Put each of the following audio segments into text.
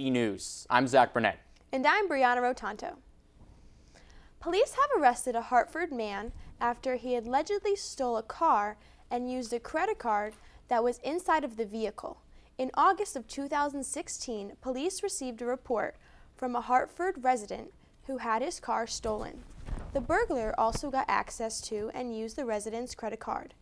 ETV News. I'm Zach Burnett. And I'm Brianna Rotanto. Police have arrested a Hartford man after he allegedly stole a car and used a credit card that was inside of the vehicle. In August of 2016, police received a report from a Hartford resident who had his car stolen. The burglar also got access to and used the resident's credit card,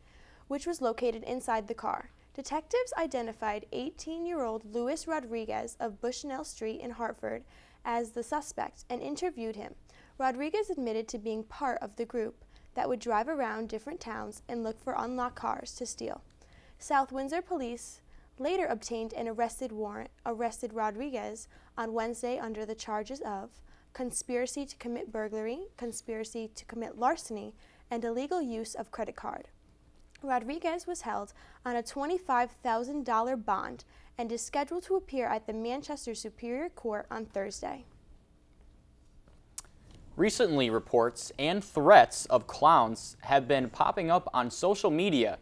which was located inside the car. Detectives identified 18-year-old Luis Rodriguez of Bushnell Street in Hartford as the suspect and interviewed him. Rodriguez admitted to being part of the group that would drive around different towns and look for unlocked cars to steal. South Windsor police later obtained an arrested Rodriguez on Wednesday under the charges of conspiracy to commit burglary, conspiracy to commit larceny, and illegal use of credit card. Rodriguez was held on a $25,000 bond and is scheduled to appear at the Manchester Superior Court on Thursday. Recently, reports and threats of clowns have been popping up on social media.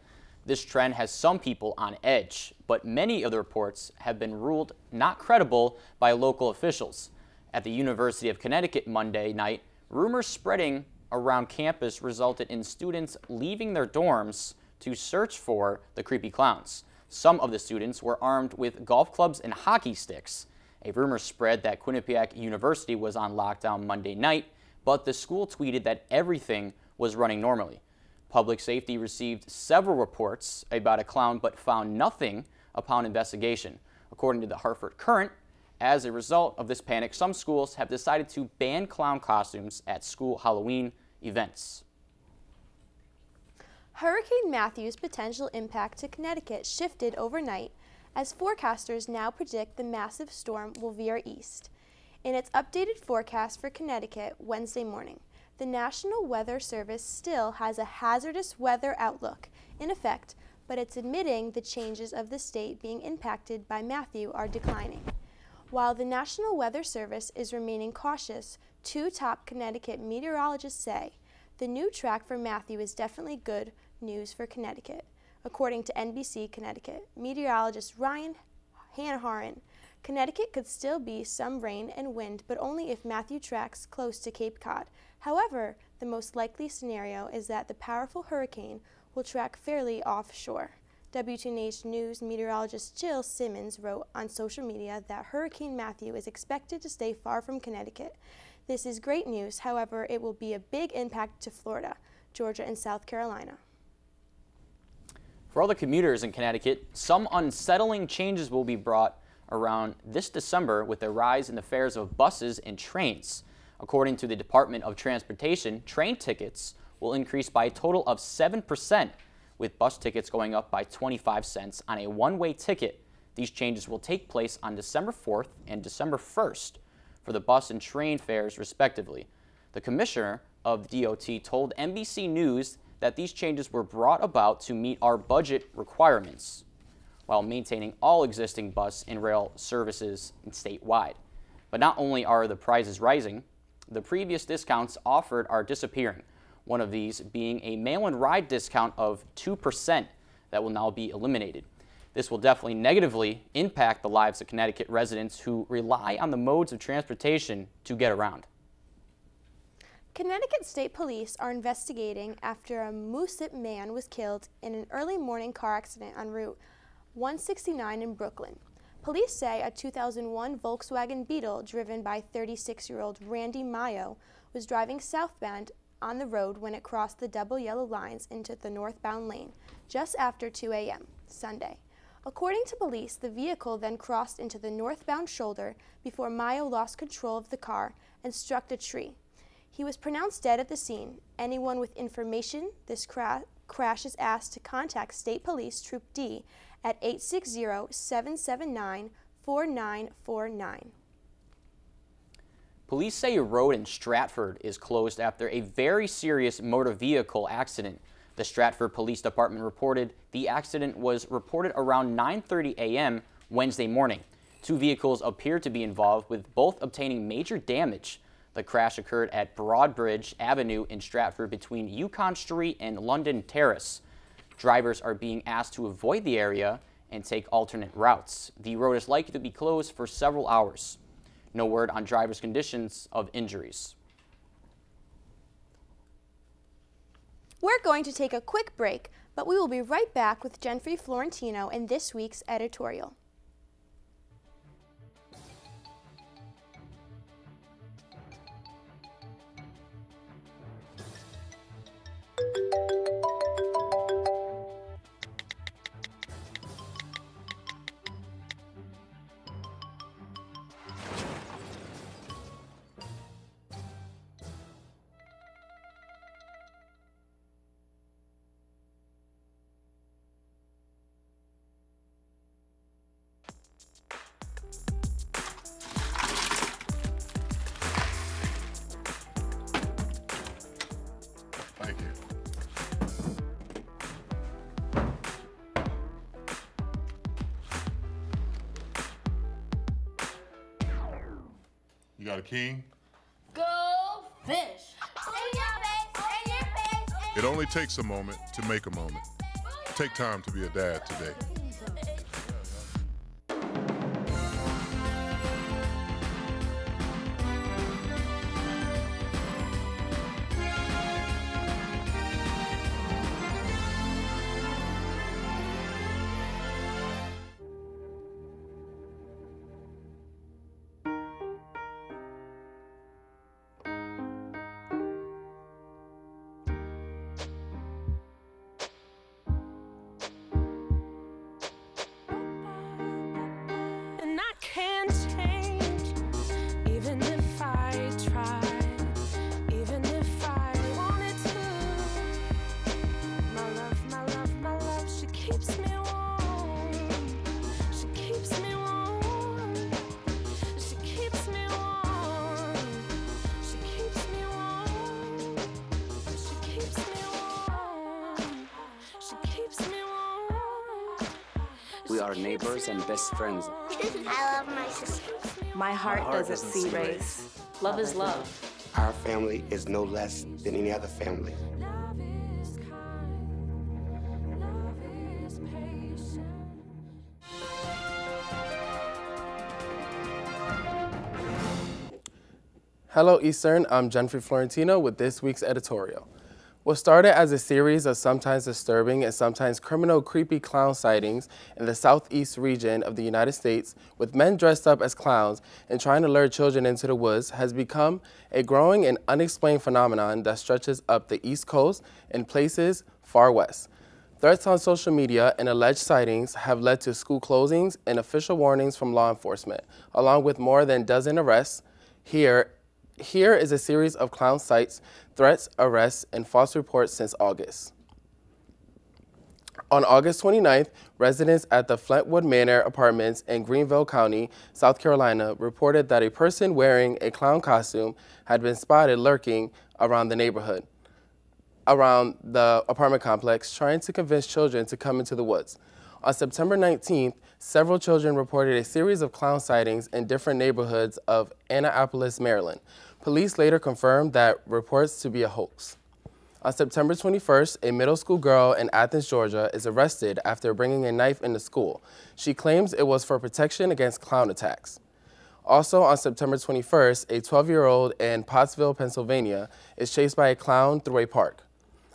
This trend has some people on edge, but many of the reports have been ruled not credible by local officials. At the University of Connecticut Monday night, rumors spreading around campus resulted in students leaving their dorms to search for the creepy clowns. Some of the students were armed with golf clubs and hockey sticks. A rumor spread that Quinnipiac University was on lockdown Monday night, but the school tweeted that everything was running normally. Public safety received several reports about a clown but found nothing upon investigation. According to the Hartford Current, as a result of this panic, some schools have decided to ban clown costumes at school Halloween events. Hurricane Matthew's potential impact to Connecticut shifted overnight as forecasters now predict the massive storm will veer east. In its updated forecast for Connecticut Wednesday morning, the National Weather Service still has a hazardous weather outlook in effect, but it's admitting the changes of the state being impacted by Matthew are declining. While the National Weather Service is remaining cautious, two top Connecticut meteorologists say the new track for Matthew is definitely good news for Connecticut. According to NBC Connecticut meteorologist Ryan Hanharan, Connecticut could still be some rain and wind, but only if Matthew tracks close to Cape Cod. However, the most likely scenario is that the powerful hurricane will track fairly offshore. WTNH News meteorologist Jill Simmons wrote on social media that Hurricane Matthew is expected to stay far from Connecticut. This is great news, however, it will be a big impact to Florida, Georgia, and South Carolina. For all the commuters in Connecticut, some unsettling changes will be brought around this December with a rise in the fares of buses and trains. According to the Department of Transportation, train tickets will increase by a total of 7%, with bus tickets going up by 25 cents on a one-way ticket. These changes will take place on December 4th and December 1st for the bus and train fares respectively. The commissioner of the DOT told NBC News that these changes were brought about to meet our budget requirements while maintaining all existing bus and rail services statewide. But not only are the prices rising, the previous discounts offered are disappearing. One of these being a mail-in ride discount of 2% that will now be eliminated. This will definitely negatively impact the lives of Connecticut residents who rely on the modes of transportation to get around. Connecticut State Police are investigating after a Moosup man was killed in an early morning car accident on Route 169 in Brooklyn. Police say a 2001 Volkswagen Beetle driven by 36-year-old Randy Mayo was driving southbound on the road when it crossed the double yellow lines into the northbound lane just after 2 a.m. Sunday. According to police, the vehicle then crossed into the northbound shoulder before Mayo lost control of the car and struck a tree. He was pronounced dead at the scene. Anyone with information this crash is asked to contact State Police Troop D at 860-779-4949. Police say a road in Stratford is closed after a very serious motor vehicle accident. The Stratford Police Department reported the accident was reported around 9:30 a.m. Wednesday morning. Two vehicles appeared to be involved, with both obtaining major damage. The crash occurred at Broadbridge Avenue in Stratford between Yukon Street and London Terrace. Drivers are being asked to avoid the area and take alternate routes. The road is likely to be closed for several hours. No word on drivers' conditions of injuries. We're going to take a quick break, but we will be right back with Jenfrey Florentino in this week's editorial. Thank you. You got a king? Go fish! In your face, in your face. It only takes a moment to make a moment. Take time to be a dad today. We are neighbors and best friends. I love my sister. My heart doesn't see race. Love is love. Our family is no less than any other family. Hello Eastern, I'm Jenfrey Florentino with this week's editorial. What started as a series of sometimes disturbing and sometimes criminal creepy clown sightings in the southeast region of the United States with men dressed up as clowns and trying to lure children into the woods has become a growing and unexplained phenomenon that stretches up the East Coast and places far west. Threats on social media and alleged sightings have led to school closings and official warnings from law enforcement, along with more than a dozen arrests. Here is a series of clown sights, threats, arrests, and false reports since August. On August 29th, residents at the Flintwood Manor Apartments in Greenville County, South Carolina, reported that a person wearing a clown costume had been spotted lurking around the neighborhood, around the apartment complex, trying to convince children to come into the woods. On September 19th, several children reported a series of clown sightings in different neighborhoods of Annapolis, Maryland. Police later confirmed that reports to be a hoax. On September 21st, a middle school girl in Athens, Georgia, is arrested after bringing a knife into school. She claims it was for protection against clown attacks. Also on September 21st, a 12-year-old in Pottsville, Pennsylvania, is chased by a clown through a park.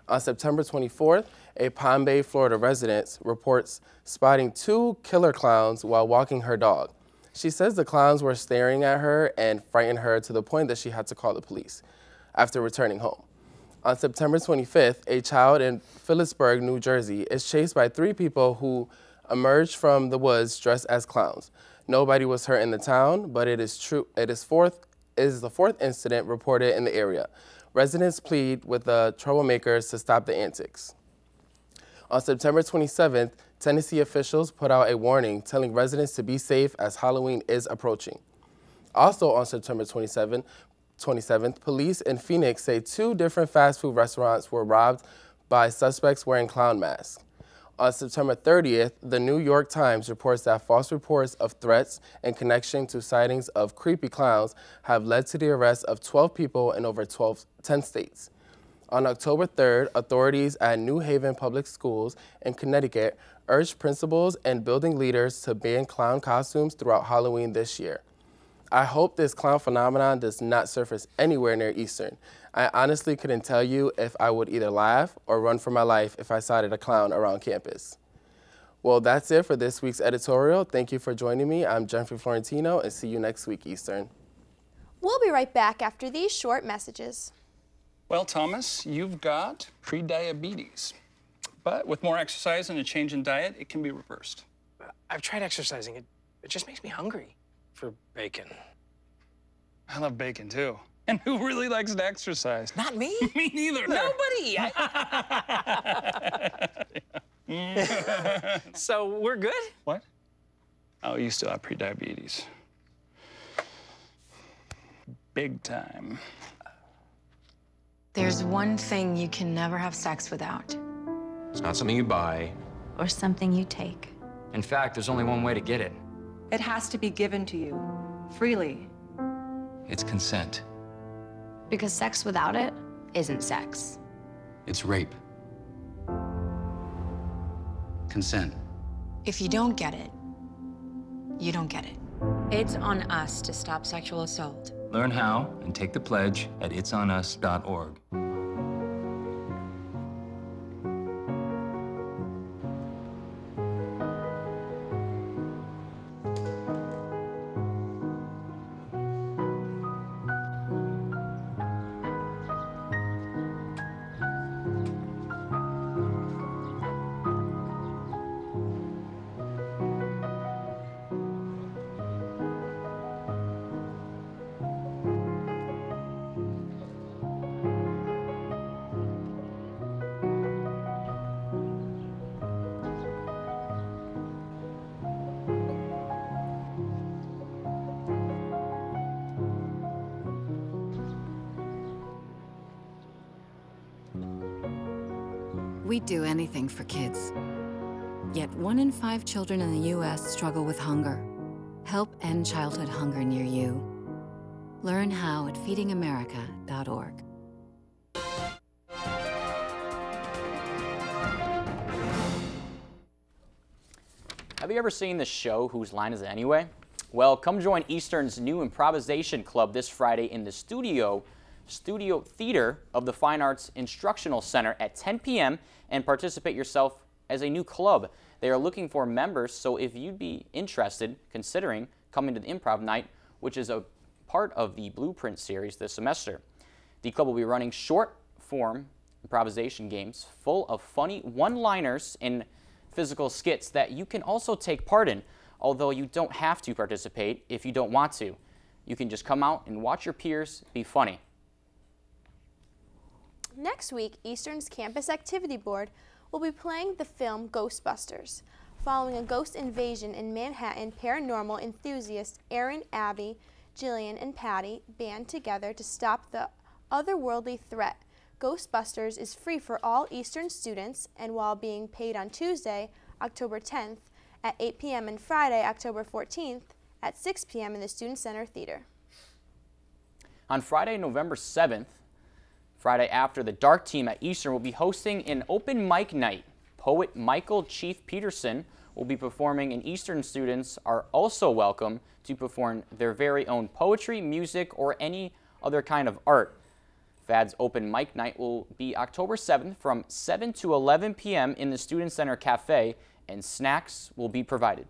On September 24th, a Palm Bay, Florida resident reports spotting two killer clowns while walking her dog. She says the clowns were staring at her and frightened her to the point that she had to call the police after returning home. On September 25th, a child in Phillipsburg, New Jersey, is chased by three people who emerged from the woods dressed as clowns. Nobody was hurt in the town, but it is the fourth incident reported in the area. Residents plead with the troublemakers to stop the antics. On September 27th, Tennessee officials put out a warning telling residents to be safe as Halloween is approaching. Also on September 27th, police in Phoenix say two different fast food restaurants were robbed by suspects wearing clown masks. On September 30th, the New York Times reports that false reports of threats in connection to sightings of creepy clowns have led to the arrest of 12 people in over 10 states. On October 3rd, authorities at New Haven Public Schools in Connecticut urged principals and building leaders to ban clown costumes throughout Halloween this year. I hope this clown phenomenon does not surface anywhere near Eastern. I honestly couldn't tell you if I would either laugh or run for my life if I sighted a clown around campus. Well, that's it for this week's editorial. Thank you for joining me. I'm Jeffrey Florentino, and see you next week, Eastern. We'll be right back after these short messages. Well, Thomas, you've got prediabetes. But with more exercise and a change in diet, it can be reversed. I've tried exercising. It just makes me hungry for bacon. I love bacon, too. And who really likes to exercise? Not me. Me neither. Nobody. So we're good? What? Oh, you still have prediabetes. Big time. There's one thing you can never have sex without. It's not something you buy. Or something you take. In fact, there's only one way to get it. It has to be given to you, freely. It's consent. Because sex without it isn't sex. It's rape. Consent. If you don't get it, you don't get it. It's on us to stop sexual assault. Learn how and take the pledge at itsonus.org. We'd do anything for kids. Yet 1 in 5 children in the U.S. struggle with hunger. Help end childhood hunger near you. Learn how at feedingamerica.org. Have you ever seen the show Whose Line Is It Anyway? Well, come join Eastern's new improvisation club this Friday in the Studio Theater of the Fine Arts Instructional Center at 10 p.m. and participate yourself as a new club. They are looking for members, so if you'd be interested, considering coming to the improv night, which is a part of the Blueprint series this semester. The club will be running short-form improvisation games full of funny one-liners and physical skits that you can also take part in, although you don't have to participate if you don't want to. You can just come out and watch your peers be funny. Next week, Eastern's Campus Activity Board will be playing the film Ghostbusters. Following a ghost invasion in Manhattan, paranormal enthusiasts Aaron, Abby, Jillian, and Patty band together to stop the otherworldly threat. Ghostbusters is free for all Eastern students, and while being paid on Tuesday, October 10th at 8 p.m. and Friday, October 14th at 6 p.m. in the Student Center Theater. On Friday, November 7th, Friday after, the Dark Team at Eastern will be hosting an open mic night. Poet Michael Chief Peterson will be performing, and Eastern students are also welcome to perform their very own poetry, music, or any other kind of art. FAD's open mic night will be October 7th from 7 to 11 p.m. in the Student Center Cafe, and snacks will be provided.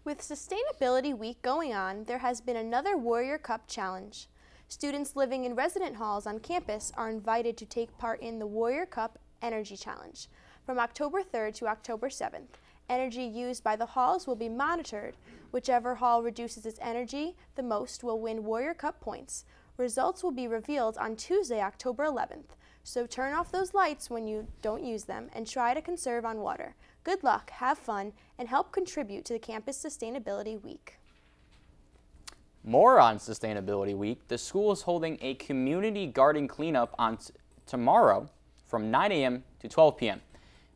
With Sustainability Week going on, there has been another Warrior Cup challenge. Students living in resident halls on campus are invited to take part in the Warrior Cup Energy Challenge. From October 3rd to October 7th, energy used by the halls will be monitored. Whichever hall reduces its energy the most will win Warrior Cup points. Results will be revealed on Tuesday, October 11th. So turn off those lights when you don't use them and try to conserve on water. Good luck, have fun, and help contribute to the Campus Sustainability Week. More on Sustainability Week, the school is holding a community garden cleanup on tomorrow from 9 a.m. to 12 p.m.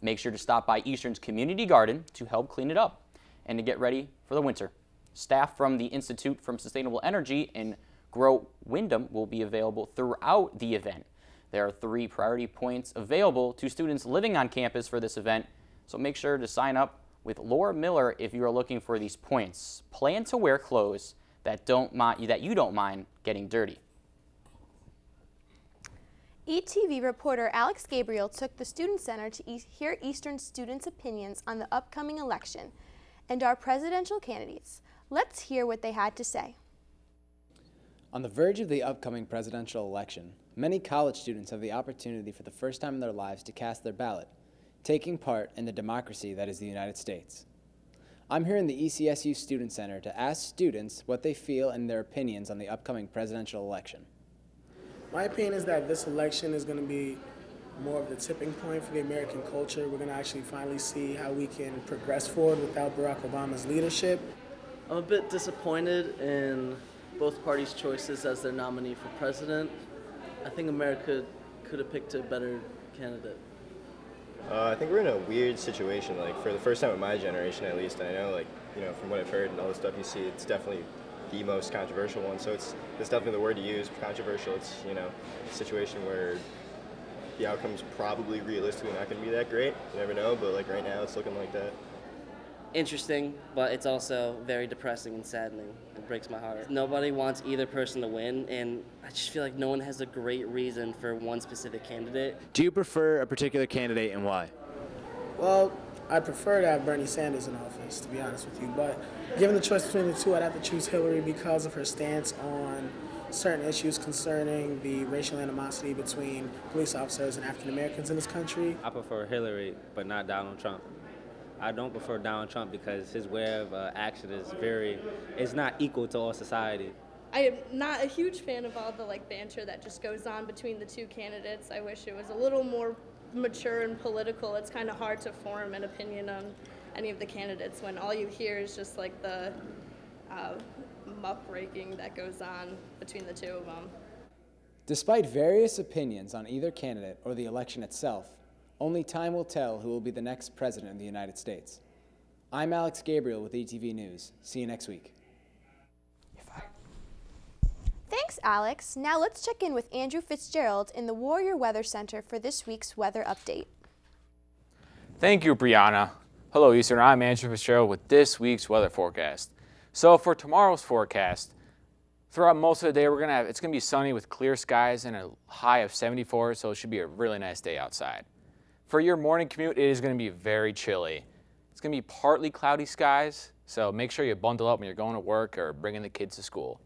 Make sure to stop by Eastern's Community Garden to help clean it up and to get ready for the winter. Staff from the Institute for Sustainable Energy and Grow Wyndham will be available throughout the event. There are 3 priority points available to students living on campus for this event, so make sure to sign up with Laura Miller if you are looking for these points. Plan to wear clothes that you don't mind getting dirty. ETV reporter Alex Gabriel took the Student Center to hear Eastern students' opinions on the upcoming election and our presidential candidates. Let's hear what they had to say. On the verge of the upcoming presidential election, many college students have the opportunity for the first time in their lives to cast their ballot, taking part in the democracy that is the United States. I'm here in the ECSU Student Center to ask students what they feel and their opinions on the upcoming presidential election. My opinion is that this election is going to be more of the tipping point for the American culture. We're going to actually finally see how we can progress forward without Barack Obama's leadership. I'm a bit disappointed in both parties' choices as their nominee for president. I think America could have picked a better candidate. I think we're in a weird situation, like for the first time in my generation at least. I know, from what I've heard and all the stuff you see, it's definitely the most controversial one. So it's definitely the word to use, controversial. It's, a situation where the outcome's probably realistically not going to be that great. You never know, but right now it's looking like that. Interesting, but it's also very depressing and saddening. It breaks my heart. Nobody wants either person to win, and I just feel like no one has a great reason for one specific candidate. Do you prefer a particular candidate and why? Well, I'd prefer to have Bernie Sanders in office, to be honest with you, but given the choice between the two, I'd have to choose Hillary because of her stance on certain issues concerning the racial animosity between police officers and African Americans in this country. I prefer Hillary, but not Donald Trump. I don't prefer Donald Trump because his way of action is not equal to all society. I am not a huge fan of all the banter that just goes on between the two candidates. I wish it was a little more mature and political. It's kind of hard to form an opinion on any of the candidates when all you hear is just the muckraking that goes on between the two of them. Despite various opinions on either candidate or the election itself, only time will tell who will be the next president of the United States. I'm Alex Gabriel with ETV News. See you next week. Thanks, Alex. Now let's check in with Andrew Fitzgerald in the Warrior Weather Center for this week's weather update. Thank you, Brianna. Hello, Eastern. I'm Andrew Fitzgerald with this week's weather forecast. So for tomorrow's forecast, throughout most of the day, it's gonna be sunny with clear skies and a high of 74, so it should be a really nice day outside. For your morning commute, it is gonna be very chilly. It's gonna be partly cloudy skies, so make sure you bundle up when you're going to work or bringing the kids to school.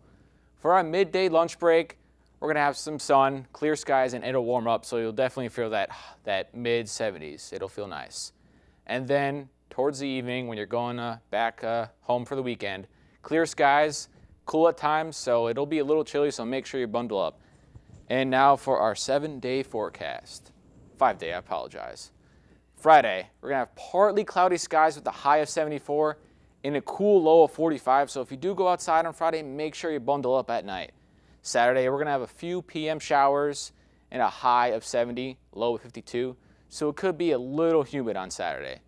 For our midday lunch break, we're gonna have some sun, clear skies, and it'll warm up, so you'll definitely feel that mid-70s. It'll feel nice. And then towards the evening, when you're going back home for the weekend, clear skies, cool at times, so it'll be a little chilly, so make sure you bundle up. And now for our 7-day forecast. 5-day, I apologize. Friday, we're gonna have partly cloudy skies with a high of 74 and a cool low of 45, so if you do go outside on Friday, make sure you bundle up at night. Saturday, we're gonna have a few PM showers and a high of 70, low of 52, so it could be a little humid on Saturday.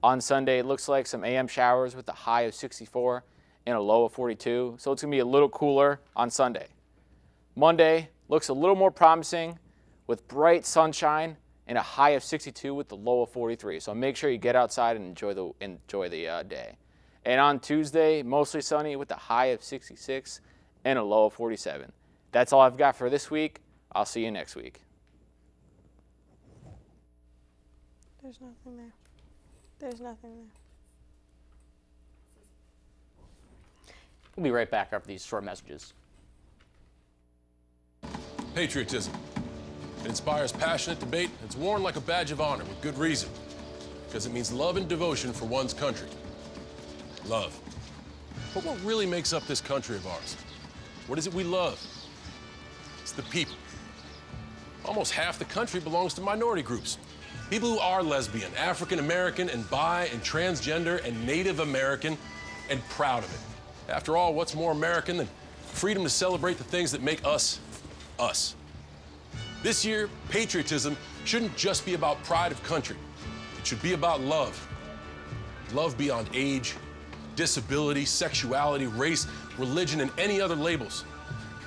On Sunday, it looks like some AM showers with a high of 64 and a low of 42, so it's gonna be a little cooler on Sunday. Monday looks a little more promising with bright sunshine and a high of 62 with the low of 43. So make sure you get outside and enjoy the day. And on Tuesday, mostly sunny with a high of 66 and a low of 47. That's all I've got for this week. I'll see you next week. There's nothing there. There's nothing there. We'll be right back after these short messages. Patriotism. It inspires passionate debate, and it's worn like a badge of honor with good reason. Because it means love and devotion for one's country. Love. But what really makes up this country of ours? What is it we love? It's the people. Almost half the country belongs to minority groups. People who are lesbian, African American, and bi, and transgender, and Native American, and proud of it. After all, what's more American than freedom to celebrate the things that make us, us? This year, patriotism shouldn't just be about pride of country. It should be about love. Love beyond age, disability, sexuality, race, religion, and any other labels.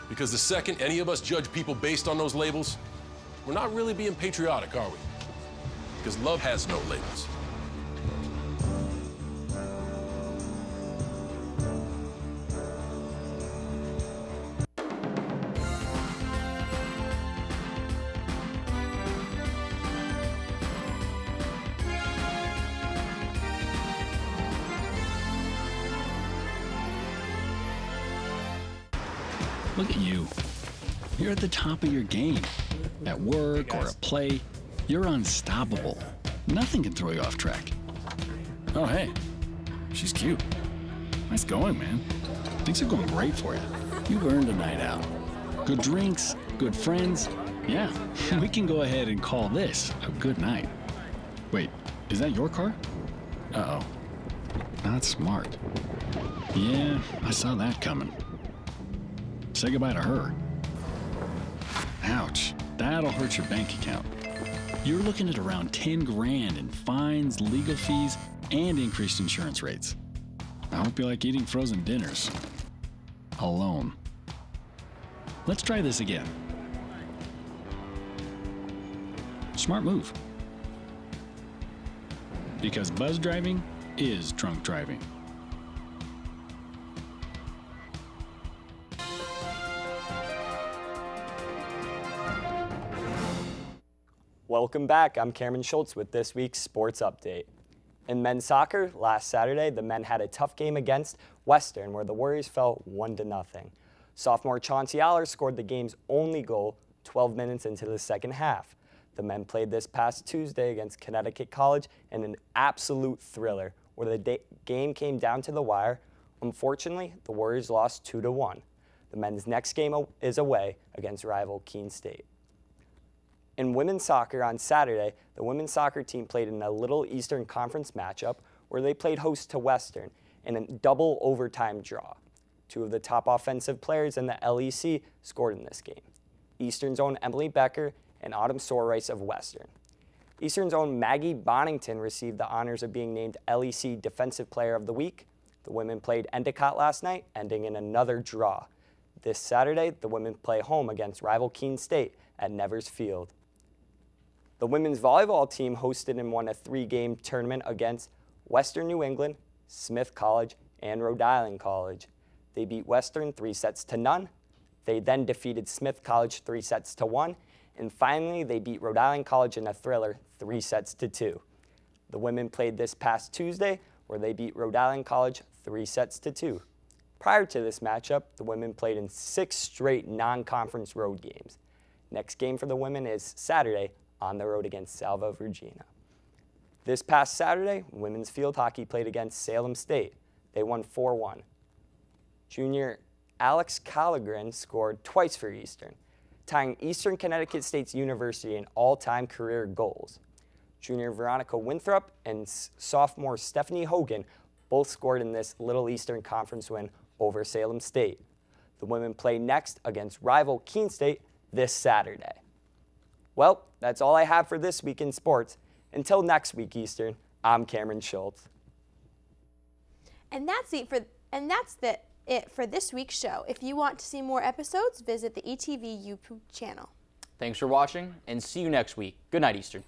Because the second any of us judge people based on those labels, we're not really being patriotic, are we? Because love has no labels. Look at you. You're at the top of your game. At work or at play, you're unstoppable. Nothing can throw you off track. Oh, hey, she's cute. Nice going, man. Things are going great for you. You've earned a night out. Good drinks, good friends. Yeah, we can go ahead and call this a good night. Wait, is that your car? Uh-oh. Not smart. Yeah, I saw that coming. Say goodbye to her. Ouch, that'll hurt your bank account. You're looking at around 10 grand in fines, legal fees, and increased insurance rates. I hope you like eating frozen dinners. Alone. Let's try this again. Smart move. Because buzz driving is drunk driving. Welcome back. I'm Cameron Schultz with this week's Sports Update. In men's soccer, last Saturday, the men had a tough game against Western, where the Warriors fell 1-0. Sophomore Chauncey Aller scored the game's only goal 12 minutes into the second half. The men played this past Tuesday against Connecticut College in an absolute thriller, where the game came down to the wire. Unfortunately, the Warriors lost 2-1. The men's next game is away against rival Keene State. In women's soccer on Saturday, the women's soccer team played in a Little Eastern Conference matchup where they played host to Western in a double overtime draw. Two of the top offensive players in the LEC scored in this game: Eastern's own Emily Becker and Autumn Sorrice of Western. Eastern's own Maggie Bonington received the honors of being named LEC Defensive Player of the Week. The women played Endicott last night, ending in another draw. This Saturday, the women play home against rival Keene State at Nevers Field. The women's volleyball team hosted and won a 3-game tournament against Western New England, Smith College, and Rhode Island College. They beat Western 3-0. They then defeated Smith College 3-1. And finally, they beat Rhode Island College in a thriller 3-2. The women played this past Tuesday, where they beat Rhode Island College 3-2. Prior to this matchup, the women played in 6 straight non-conference road games. Next game for the women is Saturday on the road against Salva Regina. This past Saturday, women's field hockey played against Salem State. They won 4-1. Junior Alex Colligren scored twice for Eastern, tying Eastern Connecticut State's University in all-time career goals. Junior Veronica Winthrop and sophomore Stephanie Hogan both scored in this Little Eastern Conference win over Salem State. The women play next against rival Keene State this Saturday. Well, that's all I have for this week in sports. Until next week, Eastern, I'm Cameron Schultz. And that's it for this week's show. If you want to see more episodes, visit the ETV YouTube channel. Thanks for watching, and see you next week. Good night, Eastern.